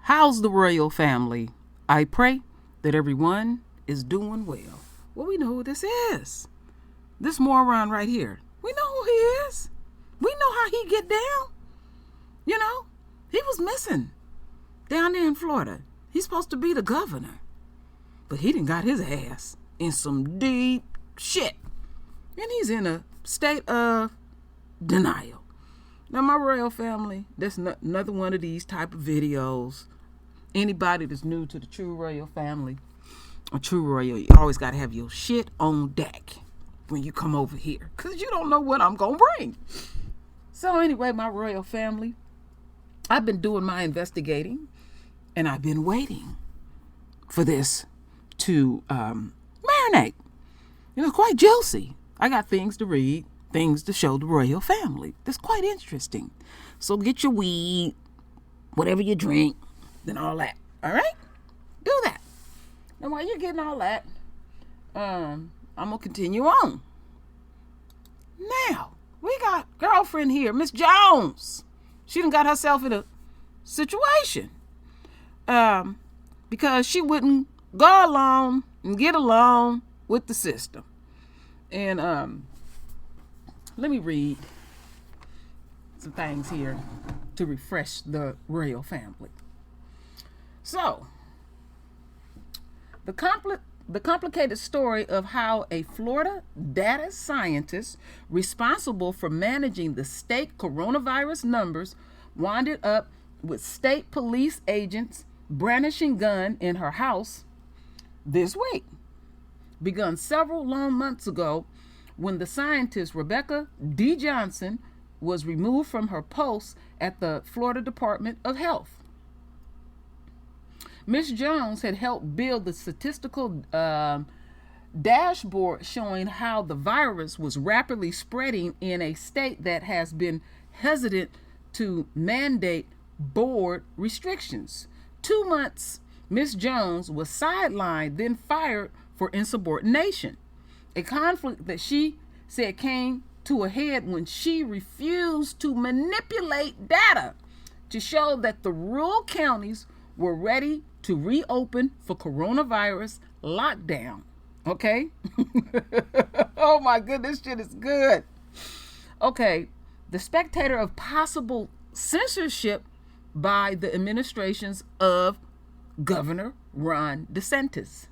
How's the royal family? I pray that everyone is doing well. Well, we know who this is. This moron right here. We know who he is. We know how he get down. You know, he was missing down there in Florida. He's supposed to be the governor. But he done got his ass in some deep shit. And he's in a state of denial. Now, my royal family, that's another one of these type of videos. Anybody that's new to the true royal family, a true royal, you always got to have your shit on deck when you come over here, because you don't know what I'm going to bring. So anyway, my royal family, I've been doing my investigating, and I've been waiting for this to marinate. You know, quite juicy. I got things to read, things to show the royal family. That's quite interesting. So get your weed, whatever you drink, and all that. All right? Do that. Now, while you're getting all that, I'm going to continue on. Now, we got girlfriend here, Miss Jones. She done got herself in a situation because she wouldn't go along and get along with the system. And let me read some things here to refresh the royal family. So, the complicated story of how a Florida data scientist responsible for managing the state coronavirus numbers wound up with state police agents brandishing gun in her house this week. Begun several long months ago when the scientist Rebecca D. Johnson was removed from her post at the Florida Department of Health. Ms. Jones had helped build the statistical dashboard showing how the virus was rapidly spreading in a state that has been hesitant to mandate board restrictions. 2 months, Ms. Jones was sidelined, then fired for insubordination, a conflict that she said came to a head when she refused to manipulate data to show that the rural counties were ready to reopen for coronavirus lockdown. Okay? Oh my goodness, shit is good. Okay, the spectator of possible censorship by the administrations of Governor Ron DeSantis,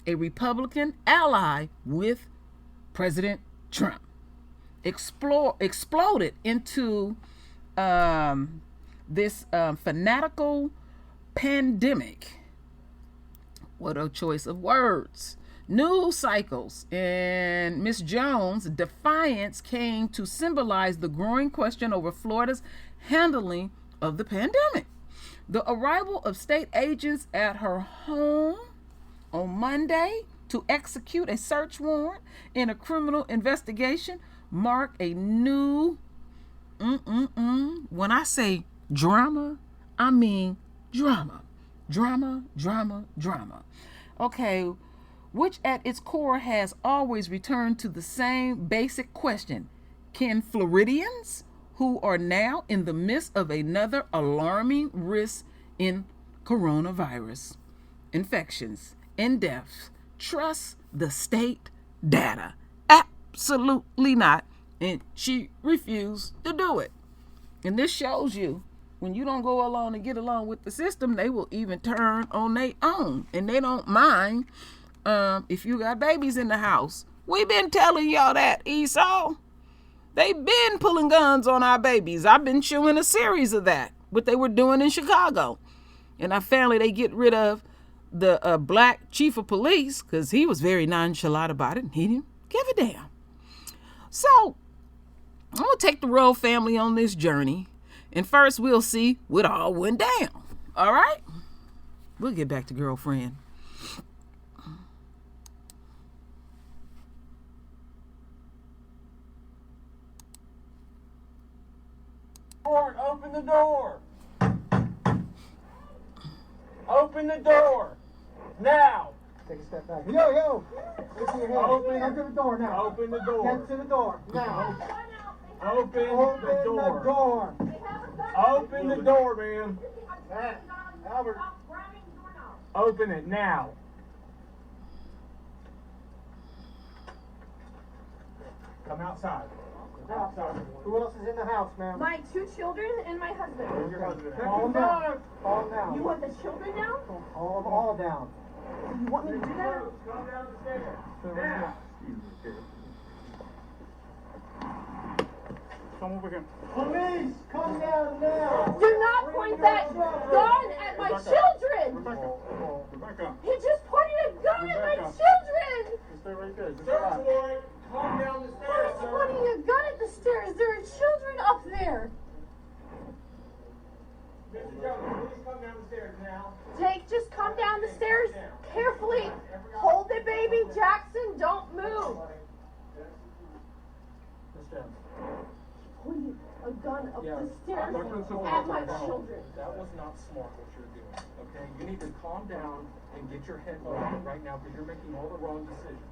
a Republican ally with President Trump, exploded into this fanatical pandemic. What a choice of words. News cycles and Miss Jones' defiance came to symbolize the growing question over Florida's handling of the pandemic. The arrival of state agents at her home on Monday to execute a search warrant in a criminal investigation marked a new when I say drama, I mean drama. Okay, which at its core has always returned to the same basic question. Can Floridians, who are now in the midst of another alarming risk in coronavirus infections and deaths, trust the state data? Absolutely not. And she refused to do it. And this shows you, when you don't go along and get along with the system, they will even turn on their own. And they don't mind if you got babies in the house. We've been telling y'all that, Esau. They've been pulling guns on our babies. I've been showing a series of that, what they were doing in Chicago. And I finally, they get rid of the black chief of police because he was very nonchalant about it. And he didn't give a damn. So, I'm going to take the royal family on this journey. And first, we'll see what all went down. All right? We'll get back to girlfriend. Open the door. Open the door. Now. Take a step back. Yo. Look to your head. Come to the door now. Open the door. Get to the door. Now. Open the door. Open the door, Open the door, man. Albert. Open it now. Come outside. Outside. Who else is in the house, ma'am? My 2 children and my husband. Bring your husband out. Calm down. Calm down. You want the children now? Calm them all down. You want me to do that? Come down the stairs. Now. Come over here. Police, come down now. Do not point that gun at my children! Rebecca. He just pointed a gun at my Rebecca. children! Stay right there. Just Search relax. warrant. Calm down the Why stairs, is he sir. pointing a gun at the stairs? There are children up there. Mr. Jones, please come down the stairs now. Jake, just come down the stairs carefully. Hold it, baby. Jackson, don't move. Miss Jones. Pointed a gun up Yeah. the stairs Look at the at my wall. children. That was not smart what you're doing, okay? You need to calm down and get your head right right now because you're making all the wrong decisions.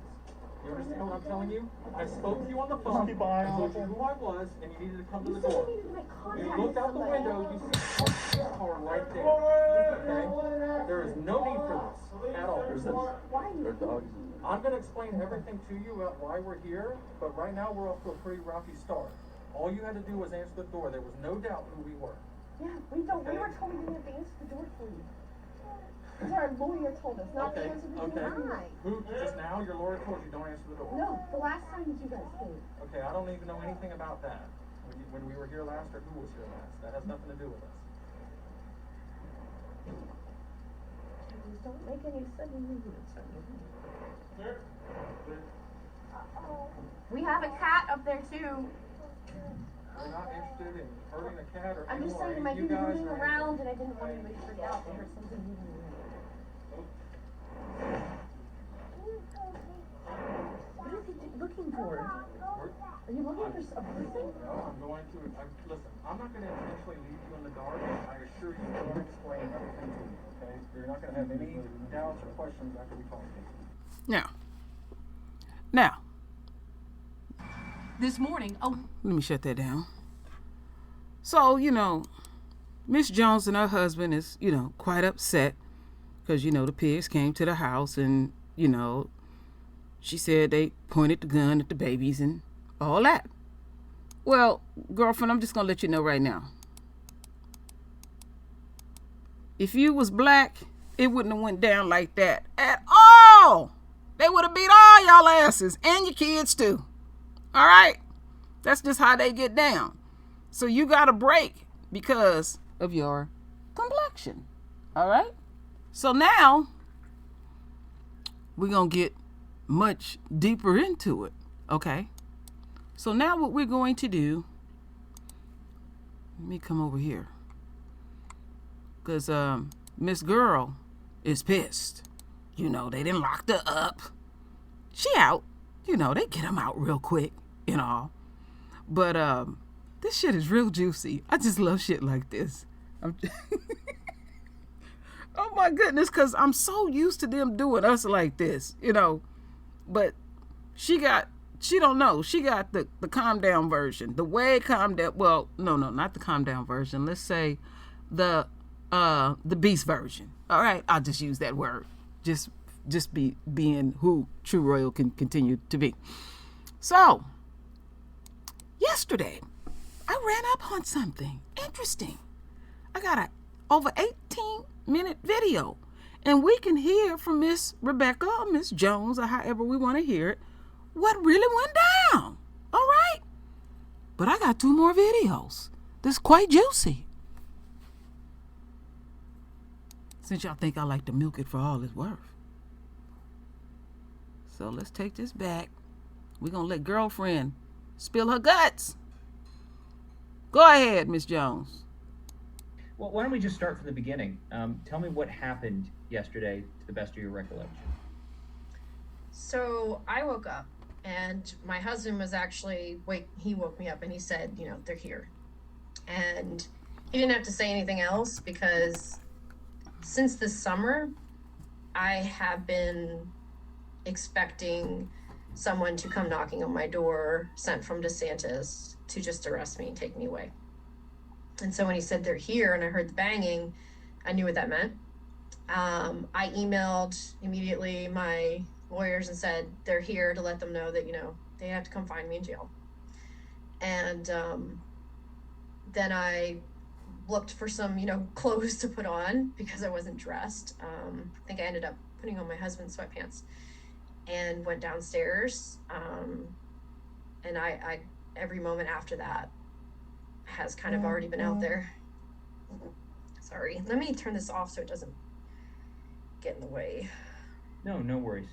You understand what I'm telling you? I spoke to you on the phone, keep an eye I on told you him. who I was, and you needed to come to You the said door. you needed to make You contact looked with out the somebody. window, you see a car right there, okay? There is no need for this at all. Why are you? I'm gonna explain everything to you about why we're here, but right now we're off to a pretty rocky start. All you had to do was answer the door. There was no doubt who we were. Yeah, we don't. We were told we didn't have to answer the door for you. Because our lawyer told us not to Okay, answer the okay. door. Who, just now, your lawyer told you don't answer the door? No, the last time that you guys came. Okay, I don't even know anything about that. When we were here last or who was here last. That has nothing to do with us. Just don't make any sudden movements. Sir? We have a cat up there too. We're not interested in hurting a cat or I'm just anyone, saying, it might be you guys moving or around, and I didn't want anybody to freak out. They heard something moving around. What is he looking for? Are you looking for a person? No, I'm going to, listen, I'm not gonna intentionally leave you in the dark. I assure you, I'm gonna explain everything to you, okay? You're not gonna have any doubts or questions after we talk to you. Now, This morning, let me shut that down. So, Miss Jones and her husband is, quite upset because, the pigs came to the house and, she said they pointed the gun at the babies and all that. Well, girlfriend, I'm just going to let you know right now. If you was black, it wouldn't have went down like that at all. They would have beat all y'all asses and your kids too. All right? That's just how they get down. So you got a break because of your complexion. All right? So now we're going to get much deeper into it. Okay? So now what we're going to do, let me come over here. Because Miss Girl is pissed. They didn't lock her up. She out. They get them out real quick and all. But this shit is real juicy. I just love shit like this. Oh my goodness, because I'm so used to them doing us like this, But she don't know. She got the calm down version. The way calm down, well, no, not the calm down version. Let's say the beast version. All right, I'll just use that word. Just being who True Royal can continue to be. So, yesterday, I ran up on something interesting. I got a over 18-minute video, and we can hear from Miss Rebecca or Miss Jones or however we want to hear it, what really went down. All right? But I got 2 more videos. This is quite juicy. Since y'all think I like to milk it for all it's worth. So let's take this back. We're going to let girlfriend spill her guts. Go ahead, Miss Jones. Well, why don't we just start from the beginning? Tell me what happened yesterday to the best of your recollection. So I woke up and my husband was actually, he woke me up and he said, they're here. And he didn't have to say anything else because since this summer, I have been expecting someone to come knocking on my door, sent from DeSantis, to just arrest me and take me away. And so when he said they're here and I heard the banging, I knew what that meant. I emailed immediately my lawyers and said they're here to let them know that, they have to come find me in jail. And then I looked for some, clothes to put on because I wasn't dressed. I think I ended up putting on my husband's sweatpants and went downstairs. And I every moment after that has kind of already been out there. Sorry, let me turn this off so it doesn't get in the way. No worries.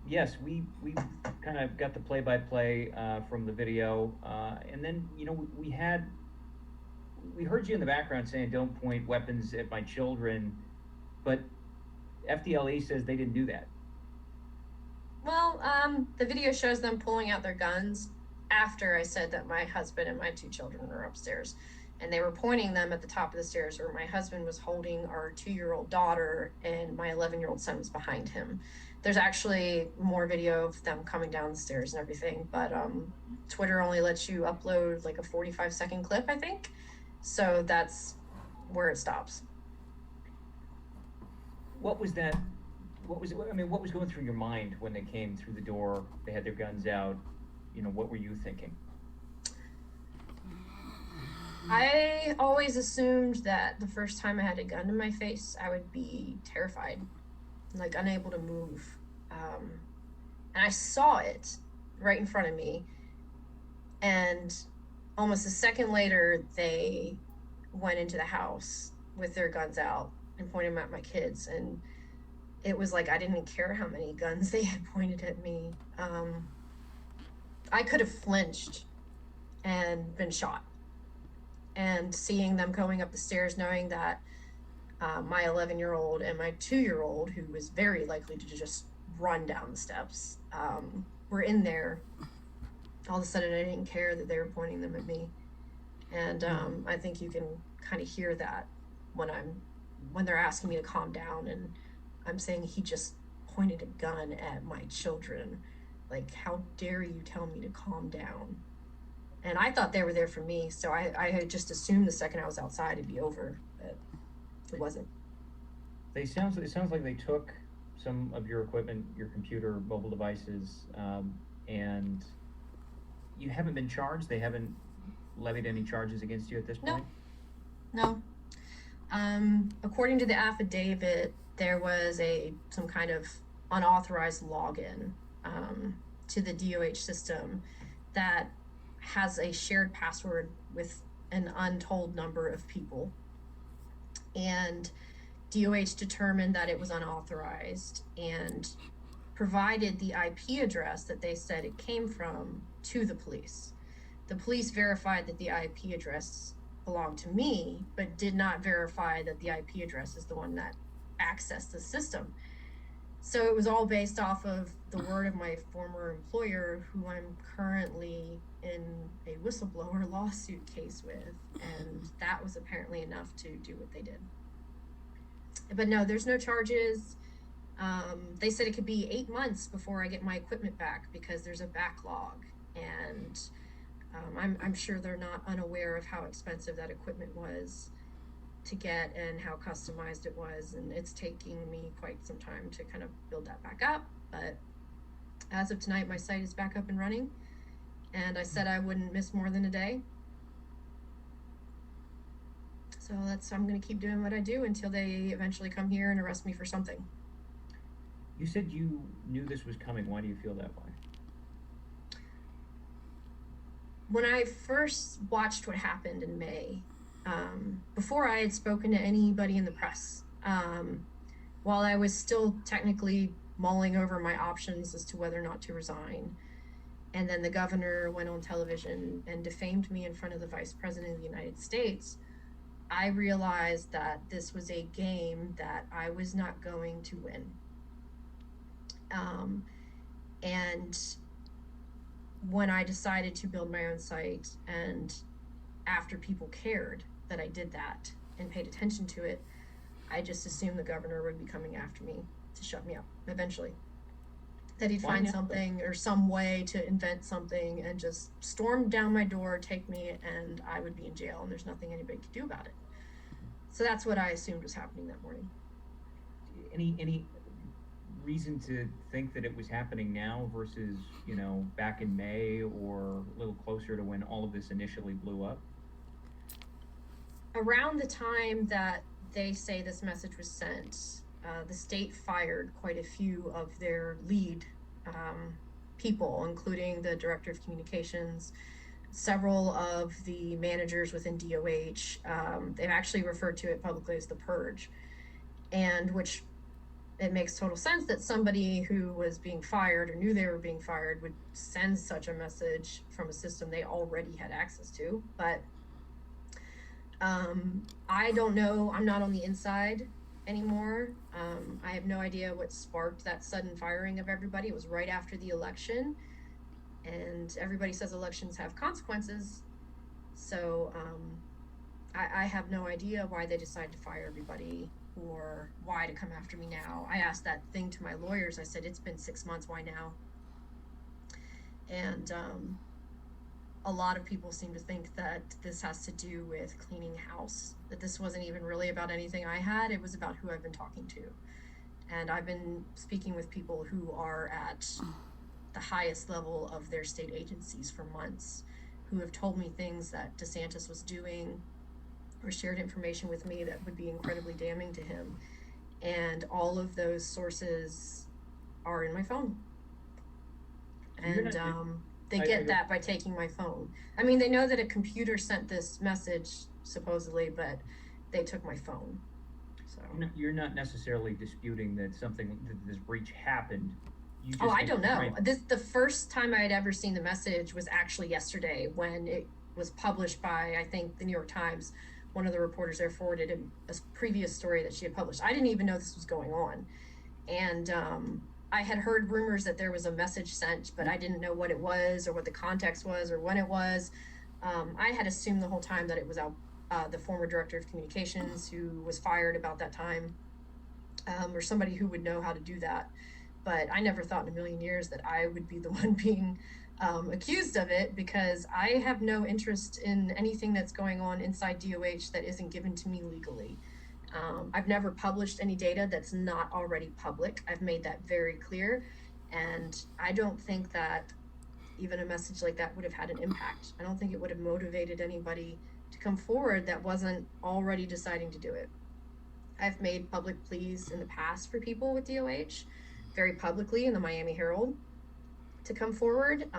Yes, we kind of got the play-by-play from the video, and then we heard you in the background saying don't point weapons at my children, but FDLE says they didn't do that. Well, the video shows them pulling out their guns after I said that my husband and my 2 children were upstairs. And they were pointing them at the top of the stairs where my husband was holding our 2-year-old daughter and my 11-year-old son was behind him. There's actually more video of them coming down the stairs and everything, but Twitter only lets you upload like a 45-second clip, I think. So that's where it stops. What was that? What was going through your mind when they came through the door? They had their guns out. What were you thinking? I always assumed that the first time I had a gun in my face, I would be terrified, like unable to move. And I saw it right in front of me. And almost a second later, they went into the house with their guns out and pointed them at my kids. And it was like I didn't care how many guns they had pointed at me. I could have flinched and been shot. And seeing them going up the stairs, knowing that my 11-year-old and my 2-year-old, who was very likely to just run down the steps, were in there, all of a sudden I didn't care that they were pointing them at me. And I think you can kind of hear that when they're asking me to calm down, and I'm saying he just pointed a gun at my children. Like, how dare you tell me to calm down? And I thought they were there for me, so I had just assumed the second I was outside it'd be over, but it wasn't. It sounds like they took some of your equipment, your computer, mobile devices, and you haven't been charged? They haven't levied any charges against you at this point? No. According to the affidavit, there was some kind of unauthorized login to the DOH system that has a shared password with an untold number of people. And DOH determined that it was unauthorized and provided the IP address that they said it came from to the police. The police verified that the IP address belonged to me, but did not verify that the IP address is the one that accessed the system. So it was all based off of the word of my former employer, who I'm currently in a whistleblower lawsuit case with, and that was apparently enough to do what they did. But no, there's no charges. They said it could be 8 months before I get my equipment back because there's a backlog, and I'm sure they're not unaware of how expensive that equipment was to get and how customized it was, and it's taking me quite some time to kind of build that back up. But as of tonight, my site is back up and running, and I said I wouldn't miss more than a day. So I'm going to keep doing what I do until they eventually come here and arrest me for something. You said you knew this was coming. Why do you feel that way? When I first watched what happened in May, before I had spoken to anybody in the press, while I was still technically mulling over my options as to whether or not to resign, and then the governor went on television and defamed me in front of the vice president of the United States, I realized that this was a game that I was not going to win. And when I decided to build my own site, and after people cared that I did that and paid attention to it, I just assumed the governor would be coming after me to shut me up eventually. That he'd find something or some way to invent something and just storm down my door, take me, and I would be in jail, and there's nothing anybody could do about it. So that's what I assumed was happening that morning. Any reason to think that it was happening now versus, back in May or a little closer to when all of this initially blew up? Around the time that they say this message was sent, the state fired quite a few of their lead people, including the director of communications, several of the managers within DOH. They've actually referred to it publicly as the purge, and which it makes total sense that somebody who was being fired or knew they were being fired would send such a message from a system they already had access to. But I don't know. I'm not on the inside anymore. I have no idea what sparked that sudden firing of everybody. It was right after the election, and everybody says elections have consequences. So I have no idea why they decided to fire everybody or why to come after me now. I asked that thing to my lawyers. I said, it's been 6 months, why now? And a lot of people seem to think that this has to do with cleaning house, that this wasn't even really about anything I had. It was about who I've been talking to. And I've been speaking with people who are at the highest level of their state agencies for months, who have told me things that DeSantis was doing or shared information with me that would be incredibly damning to him. And all of those sources are in my phone. And they get that by taking my phone. I mean, they know that a computer sent this message, supposedly, but they took my phone. So You're not necessarily disputing that this breach happened. You just I don't know. The first time I had ever seen the message was actually yesterday when it was published by, I think, the New York Times. One of the reporters there forwarded a previous story that she had published. I didn't even know this was going on. And I had heard rumors that there was a message sent, but I didn't know what it was or what the context was or when it was. I had assumed the whole time that it was the former director of communications who was fired about that time, or somebody who would know how to do that. But I never thought in a million years that I would be the one being accused of it, because I have no interest in anything that's going on inside DOH that isn't given to me legally. I've never published any data that's not already public. I've made that very clear. And I don't think that even a message like that would have had an impact. I don't think it would have motivated anybody to come forward that wasn't already deciding to do it. I've made public pleas in the past for people with DOH, very publicly in the Miami Herald, to come forward.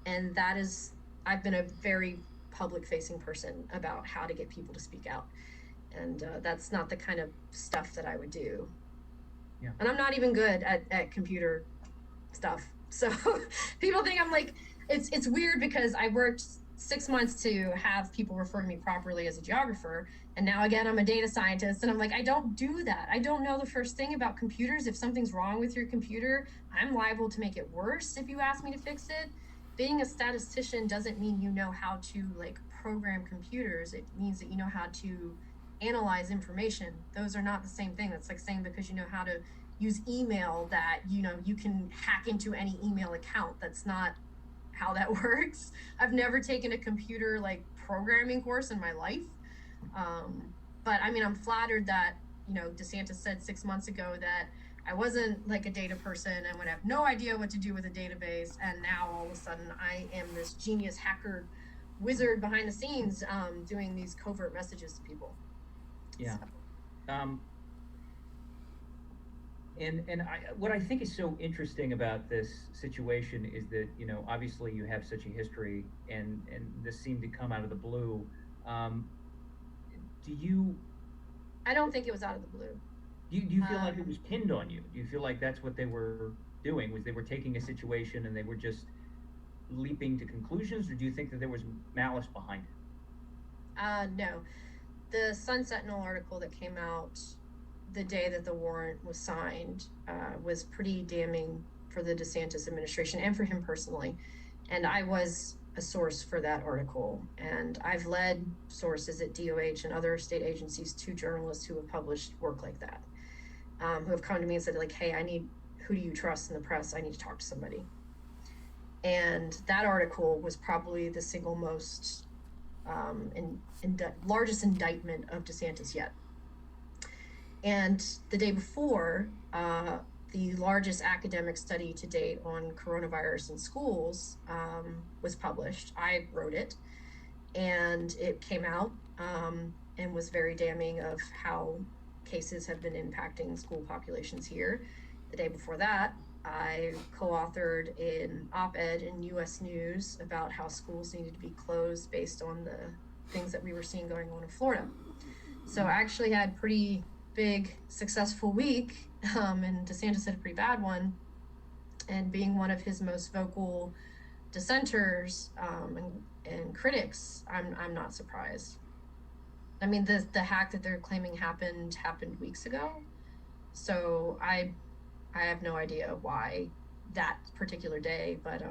And that is, I've been a very public facing person about how to get people to speak out. And that's not the kind of stuff that I would do. Yeah. And I'm not even good at computer stuff. So people think I'm like, it's weird because I worked 6 months to have people refer to me properly as a geographer. And now again, I'm a data scientist, and I'm like, I don't do that. I don't know the first thing about computers. If something's wrong with your computer, I'm liable to make it worse if you ask me to fix it. Being a statistician doesn't mean you know how to program computers. It means that you know how to analyze information. Those are not the same thing. That's like saying because you know how to use email that you can hack into any email account. That's not how that works. I've never taken a computer programming course in my life. But I mean, I'm flattered that DeSantis said 6 months ago that I wasn't a data person and would have no idea what to do with a database, and now all of a sudden I am this genius hacker wizard behind the scenes doing these covert messages to people. Yeah. What I think is so interesting about this situation is that, obviously you have such a history and this seemed to come out of the blue. I don't think it was out of the blue. Do you feel like it was pinned on you? Do you feel like that's what they were doing, was they were taking a situation and they were just leaping to conclusions, or do you think that there was malice behind it? No. The Sun Sentinel article that came out the day that the warrant was signed was pretty damning for the DeSantis administration and for him personally. And I was a source for that article. And I've led sources at DOH and other state agencies to journalists who have published work like that, who have come to me and said, hey, who do you trust in the press? I need to talk to somebody. And that article was probably the single most largest indictment of DeSantis yet. And the day before, the largest academic study to date on coronavirus in schools was published. I wrote it, and it came out and was very damning of how cases have been impacting school populations here. The day before that, I co-authored an op-ed in U.S. News about how schools needed to be closed based on the things that we were seeing going on in Florida. So I actually had pretty big successful week, and DeSantis had a pretty bad one. And being one of his most vocal dissenters and critics, I'm not surprised. I mean, the hack that they're claiming happened weeks ago, so I have no idea why that particular day, but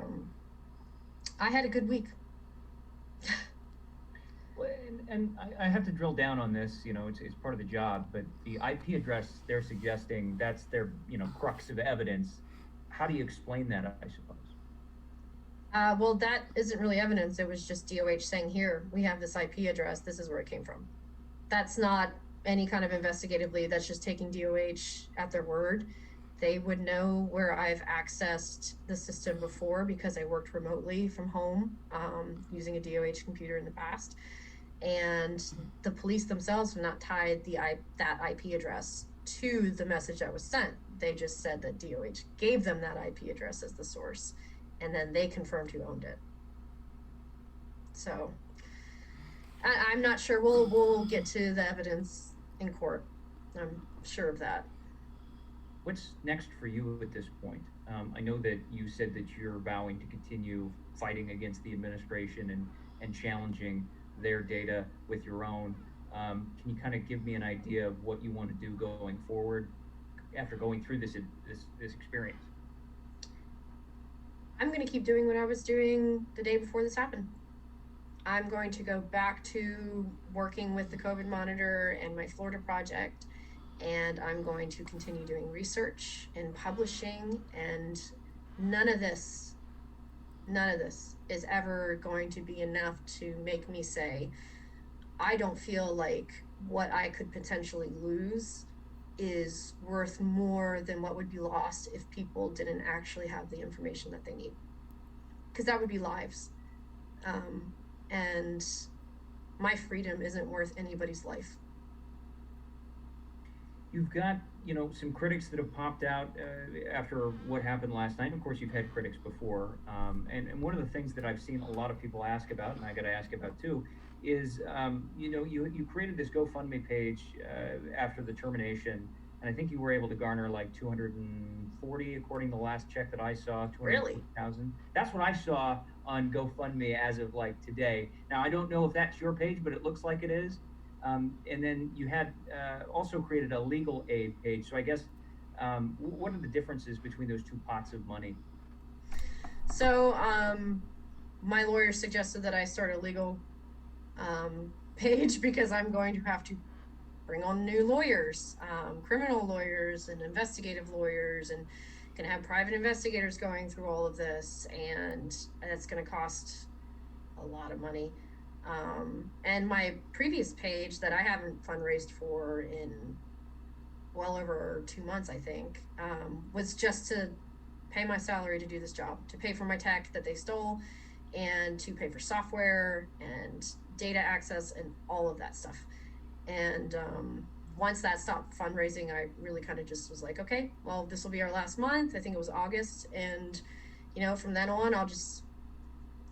I had a good week. Well, and I have to drill down on this, it's part of the job, but the IP address they're suggesting, that's their, crux of evidence. How do you explain that, I suppose? Well, that isn't really evidence. It was just DOH saying, here, we have this IP address. This is where it came from. That's not any kind of investigatively. That's just taking DOH at their word. They would know where I've accessed the system before because I worked remotely from home using a DOH computer in the past. And the police themselves have not tied that IP address to the message that was sent. They just said that DOH gave them that IP address as the source, and then they confirmed who owned it. So I'm not sure. We'll get to the evidence in court. I'm sure of that. What's next for you at this point? I know that you said that you're vowing to continue fighting against the administration and challenging their data with your own. Can you kind of give me an idea of what you want to do going forward after going through this experience? I'm going to keep doing what I was doing the day before this happened. I'm going to go back to working with the COVID monitor and my Florida project, and I'm going to continue doing research and publishing, and none of this is ever going to be enough to make me say, I don't feel like what I could potentially lose is worth more than what would be lost if people didn't actually have the information that they need. Because that would be lives. And my freedom isn't worth anybody's life. You've got, some critics that have popped out after what happened last night. Of course, you've had critics before. And one of the things that I've seen a lot of people ask about, and I got to ask about too, is, you created this GoFundMe page after the termination, and I think you were able to garner like 240, according to the last check that I saw, 240,000. That's what I saw on GoFundMe as of like today. Now, I don't know if that's your page, but it looks like it is. And then you had also created a legal aid page. So I guess, what are the differences between those two pots of money? So my lawyer suggested that I start a legal page because I'm going to have to bring on new lawyers, criminal lawyers and investigative lawyers, and can have private investigators going through all of this, and that's going to cost a lot of money. And my previous page that I haven't fundraised for in well over 2 months, I think, was just to pay my salary to do this job, to pay for my tech that they stole, and to pay for software and data access and all of that stuff. And once that stopped fundraising, I really kind of just was like, okay, well, this will be our last month. I think it was August. And, from then on, I'll just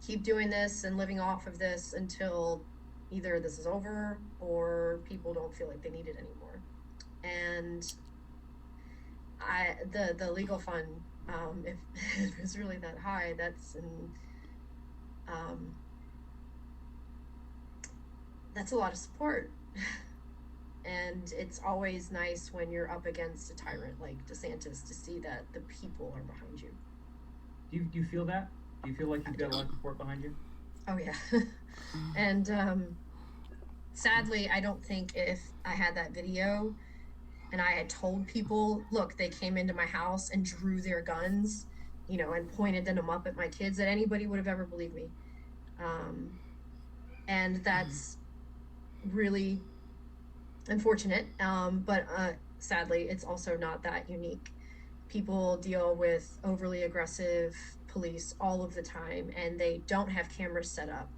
keep doing this and living off of this until either this is over or people don't feel like they need it anymore. And the legal fund, if it's really that high, that's a lot of support. And it's always nice when you're up against a tyrant like DeSantis to see that the people are behind you. Do you feel that? Do you feel like you've got a lot of support behind you? Oh yeah. And sadly, I don't think if I had that video and I had told people, look, they came into my house and drew their guns, and pointed them up at my kids, that anybody would have ever believed me. And that's really unfortunate. But sadly, it's also not that unique. People deal with overly aggressive police all of the time, and they don't have cameras set up,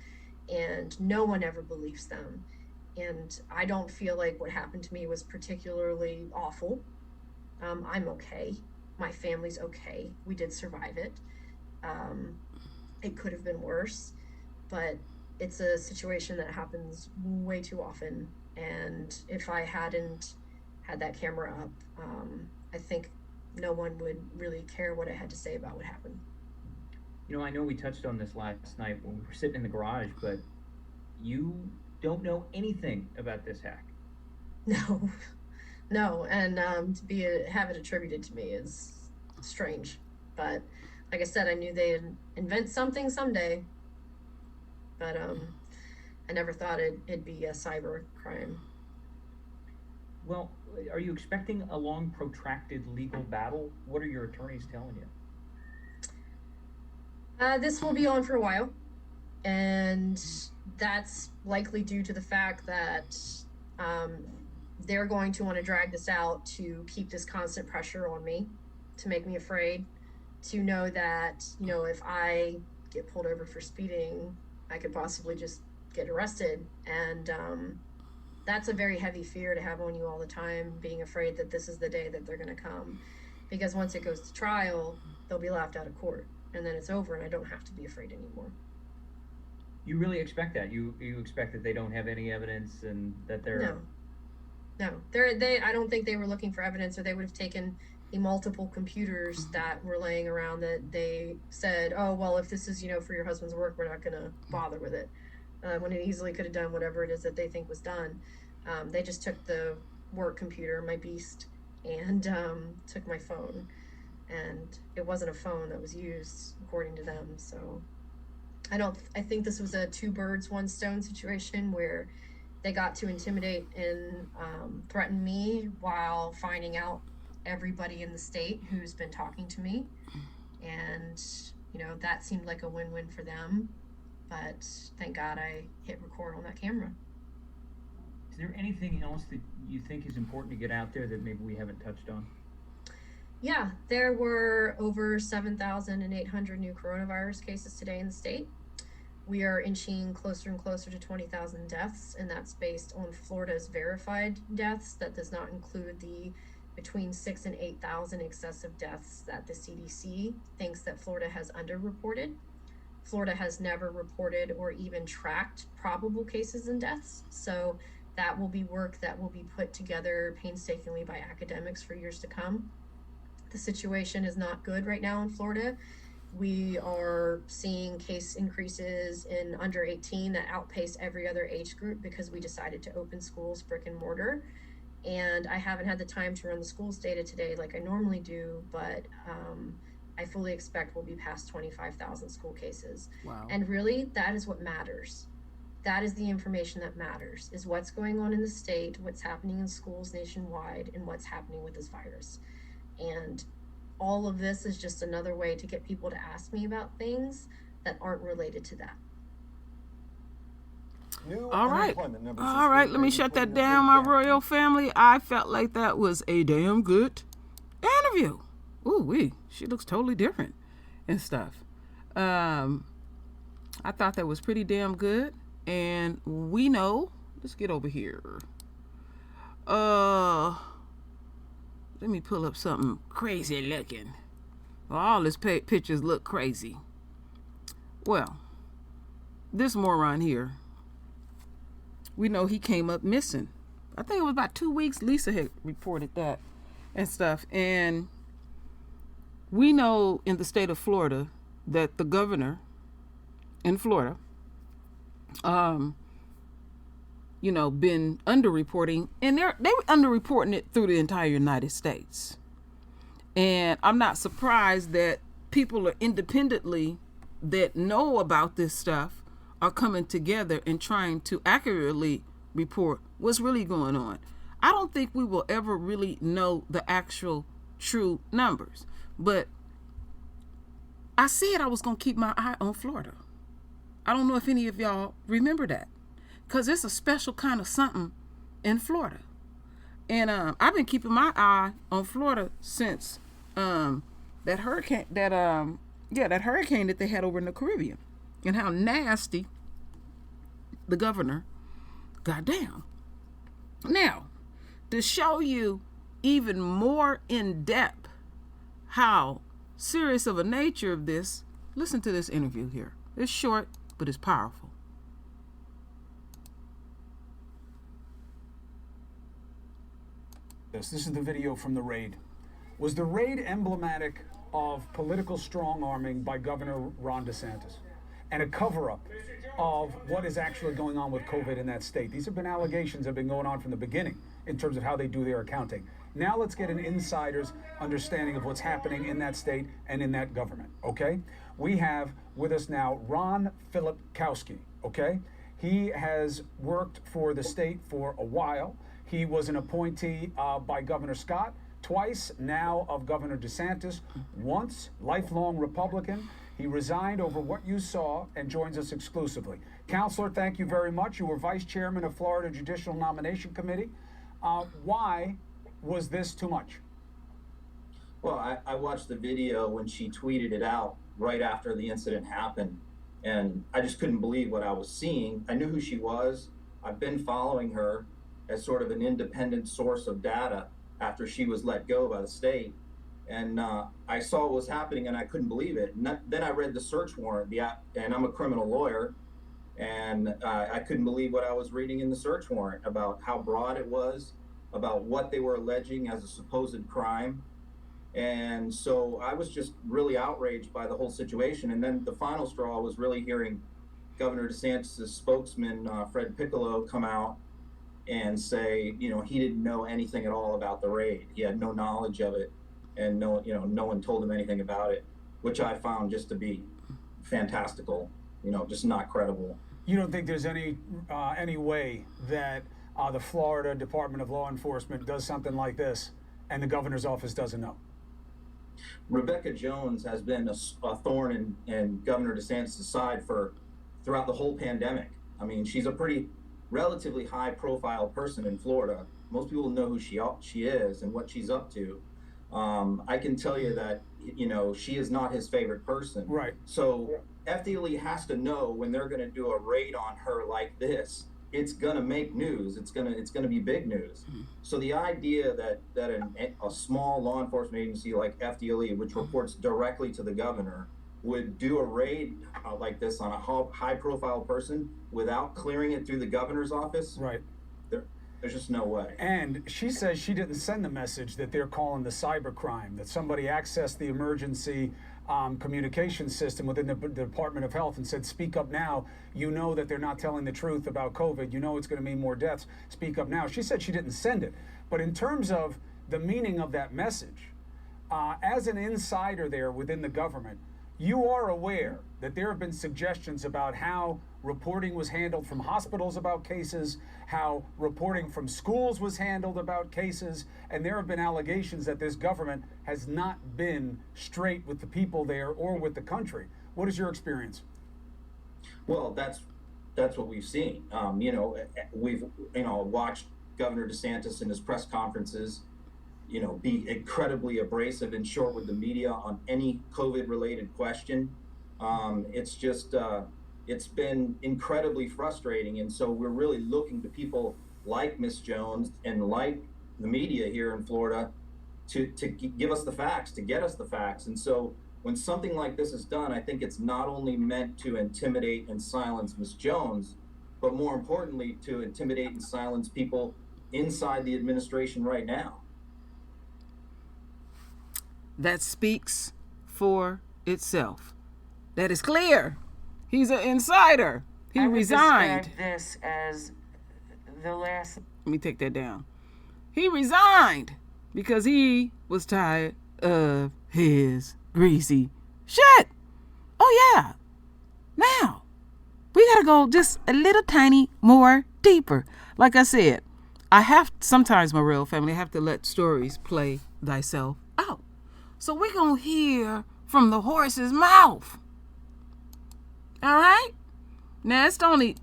and no one ever believes them. And I don't feel like what happened to me was particularly awful. I'm okay. My family's okay. We did survive it. It could have been worse, but it's a situation that happens way too often. And if I hadn't had that camera up, I think no one would really care what I had to say about what happened. You know, I know we touched on this last night when we were sitting in the garage, but you don't know anything about this hack. No, and to have it attributed to me is strange. But like I said, I knew they'd invent something someday. But I never thought it'd be a cyber crime. Well, are you expecting a long, protracted legal battle? What are your attorneys telling you? This will be on for a while, and that's likely due to the fact that they're going to want to drag this out to keep this constant pressure on me, to make me afraid, to know that, if I get pulled over for speeding, I could possibly just get arrested. And that's a very heavy fear to have on you all the time, being afraid that this is the day that they're going to come. Because once it goes to trial, they'll be laughed out of court, and then it's over, and I don't have to be afraid anymore. You really expect that? You expect that they don't have any evidence and that they're... No. I don't think they were looking for evidence, or they would have taken the multiple computers that were laying around that they said, oh, well, if this is, for your husband's work, we're not going to bother with it. When it easily could have done whatever it is that they think was done. They just took the work computer, my beast, and took my phone. And it wasn't a phone that was used, according to them. So I think this was a two birds, one stone situation where they got to intimidate and threaten me while finding out everybody in the state who's been talking to me. And, that seemed like a win-win for them. But thank God I hit record on that camera. Is there anything else that you think is important to get out there that maybe we haven't touched on? Yeah, there were over 7,800 new coronavirus cases today in the state. We are inching closer and closer to 20,000 deaths, and that's based on Florida's verified deaths. That does not include the between 6,000 and 8,000 excessive deaths that the CDC thinks that Florida has underreported. Florida has never reported or even tracked probable cases and deaths, so that will be work that will be put together painstakingly by academics for years to come. The situation is not good right now in Florida. We are seeing case increases in under 18 that outpace every other age group because we decided to open schools brick and mortar. And I haven't had the time to run the schools data today like I normally do, but I fully expect we'll be past 25,000 school cases. Wow. And really, that is what matters. That is the information that matters, is what's going on in the state, what's happening in schools nationwide, and what's happening with this virus. And all of this is just another way to get people to ask me about things that aren't related to that. All right. Let me shut that down, my royal family. I felt like that was a damn good interview. Ooh, she looks totally different and stuff. I thought that was pretty damn good. And we know, let's get over here. Let me pull up something crazy looking. Well, all his pictures look crazy. Well, this moron here, we know he came up missing. I think it was about 2 weeks. Lisa had reported that and stuff. And we know in the state of Florida that the governor in Florida, been underreporting, and they were underreporting it through the entire United States. And I'm not surprised that people are independently that know about this stuff are coming together and trying to accurately report what's really going on. I don't think we will ever really know the actual true numbers, but I said I was going to keep my eye on Florida. I don't know if any of y'all remember that. because it's a special kind of something in Florida. And I've been keeping my eye on Florida since that hurricane that they had over in the Caribbean, and how nasty the governor got down. Now, to show you even more in depth how serious of a nature of this, listen to this interview here. It's short, but it's powerful. This is the video from the raid. Was the raid emblematic of political strong-arming by Governor Ron DeSantis and a cover-up of what is actually going on with COVID in that state? These have been allegations that have been going on from the beginning in terms of how they do their accounting. Now let's get an insider's understanding of what's happening in that state and in that government, okay? We have with us now Ron Filipkowski, okay? He has worked for the state for a while. He was an appointee by Governor Scott twice, now of Governor DeSantis once, lifelong Republican. He resigned over what you saw and joins us exclusively. Counselor, thank you very much. You were vice chairman of Florida Judicial Nomination Committee. Why was this too much? Well, I watched the video when she tweeted it out right after the incident happened, and I just couldn't believe what I was seeing. I knew who she was. I've been following her as sort of an independent source of data after she was let go by the state. And I saw what was happening and I couldn't believe it. And then I read the search warrant, and I'm a criminal lawyer, and I couldn't believe what I was reading in the search warrant about how broad it was, about what they were alleging as a supposed crime. And so I was just really outraged by the whole situation. And then the final straw was really hearing Governor DeSantis' spokesman, Fred Piccolo, come out and say, he didn't know anything at all about the raid. He had no knowledge of it, and no one told him anything about it, which I found just to be fantastical, just not credible. You don't think there's any way that the Florida Department of Law Enforcement does something like this and the governor's office doesn't know? Rebecca Jones has been a thorn in Governor DeSantis' side throughout the whole pandemic. I mean, she's a pretty relatively high-profile person in Florida. Most people know who she is and what she's up to. I can tell you that she is not his favorite person. Right. So FDLE has to know when they're going to do a raid on her like this, it's going to make news. It's going to be big news. Mm-hmm. So the idea that a small law enforcement agency like FDLE, which reports directly to the governor, would do a raid like this on a high-profile person without clearing it through the governor's office, right? There's just no way. And she says she didn't send the message that they're calling the cybercrime, that somebody accessed the emergency communication system within the Department of Health and said, speak up now. You know that they're not telling the truth about COVID. You know it's going to mean more deaths. Speak up now. She said she didn't send it. But in terms of the meaning of that message, as an insider there within the government, you are aware that there have been suggestions about how reporting was handled from hospitals about cases, how reporting from schools was handled about cases, and there have been allegations that this government has not been straight with the people there or with the country. What is your experience? Well, that's what we've seen. We've watched Governor DeSantis in his press conferences be incredibly abrasive and short with the media on any COVID-related question. It's just, it's been incredibly frustrating. And so we're really looking to people like Ms. Jones and like the media here in Florida to give us the facts, to get us the facts. And so when something like this is done, I think it's not only meant to intimidate and silence Ms. Jones, but more importantly, to intimidate and silence people inside the administration right now. That speaks for itself. That is clear. He's an insider. He resigned. Describe this as the last. Let me take that down. He resigned because he was tired of his greasy shit. Oh yeah. Now, we gotta go just a little tiny more deeper. Like I said, sometimes, my real family, I have to let stories play thyself out. So we're going to hear from the horse's mouth. All right? Now, it's only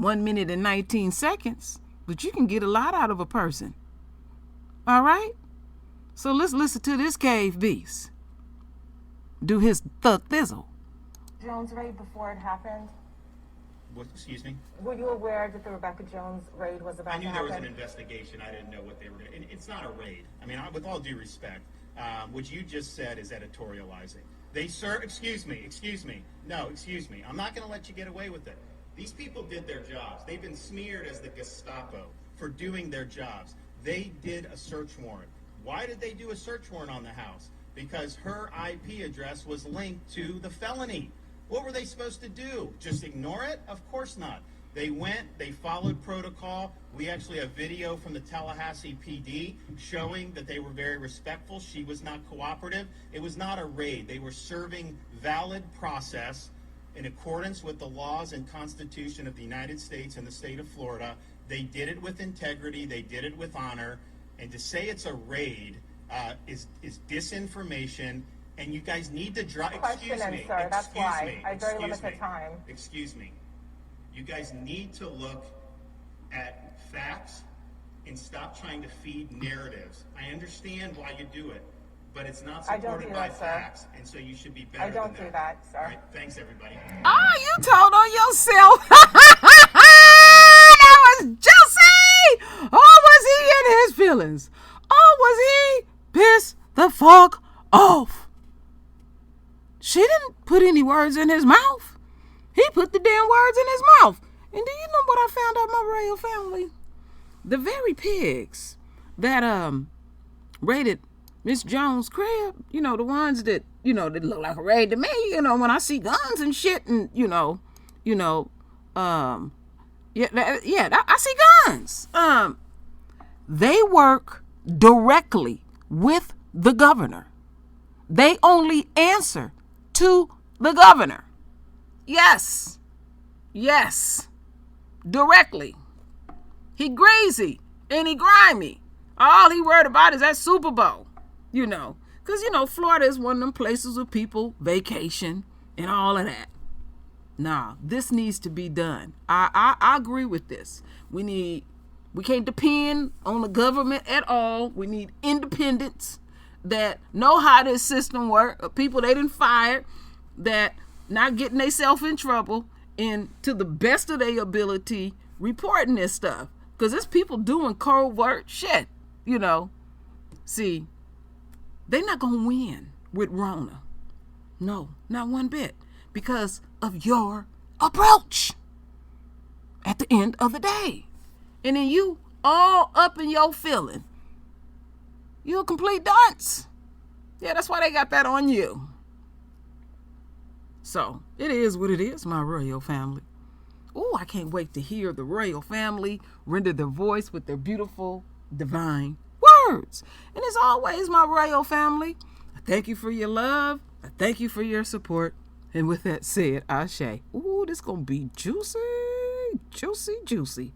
1 minute and 19 seconds, but you can get a lot out of a person. All right? So let's listen to this cave beast do his thizzle. Jones raid before it happened? What, excuse me? Were you aware that the Rebecca Jones raid was about to happen? I knew there was an investigation. I didn't know what they were going to... It's not a raid. I mean, with all due respect, what you just said is editorializing. Excuse me. No, excuse me. I'm not going to let you get away with it. These people did their jobs. They've been smeared as the Gestapo for doing their jobs. They did a search warrant. Why did they do a search warrant on the house? Because her IP address was linked to the felony. What were they supposed to do? Just ignore it? Of course not. They went, they followed protocol. We actually have video from the Tallahassee PD showing that they were very respectful. She was not cooperative. It was not a raid. They were serving valid process in accordance with the laws and Constitution of the United States and the state of Florida. They did it with integrity. They did it with honor. And to say it's a raid is disinformation. And you guys need to drop. Excuse me, sir. That's excuse why me, I very excuse limited me, time. Excuse me. You guys need to look at facts and stop trying to feed narratives. I understand why you do it, but it's not supported by facts, and so you should be better. I don't do that, sir. All right, thanks everybody. Oh, you told on yourself. That was juicy. Oh, was he in his feelings? Oh, was he pissed the fuck off? She didn't put any words in his mouth. He put the damn words in his mouth. And do you know what I found out, my royal family? The very pigs that raided Miss Jones' crib, you know, the ones that, you know, that look like a raid to me, you know, when I see guns and shit and, I see guns. They work directly with the governor. They only answer to the governor. Yes. Directly. He greasy and he grimy. All he worried about is that Super Bowl, you know. Because, you know, Florida is one of them places where people vacation and all of that. Nah, this needs to be done. I agree with this. We can't depend on the government at all. We need independents that know how this system works, people they done fired, that not getting themselves in trouble, and to the best of their ability reporting this stuff. Because it's people doing covert shit, you know. See, they're not going to win with Rona. No, not one bit. Because of your approach at the end of the day. And then you all up in your feeling. You're a complete dunce. Yeah, that's why they got that on you. So, it is what it is, my royal family. Oh, I can't wait to hear the royal family render their voice with their beautiful, divine words. And as always, my royal family, I thank you for your love. I thank you for your support. And with that said, Ashe. Ooh, this gonna be juicy, juicy, juicy.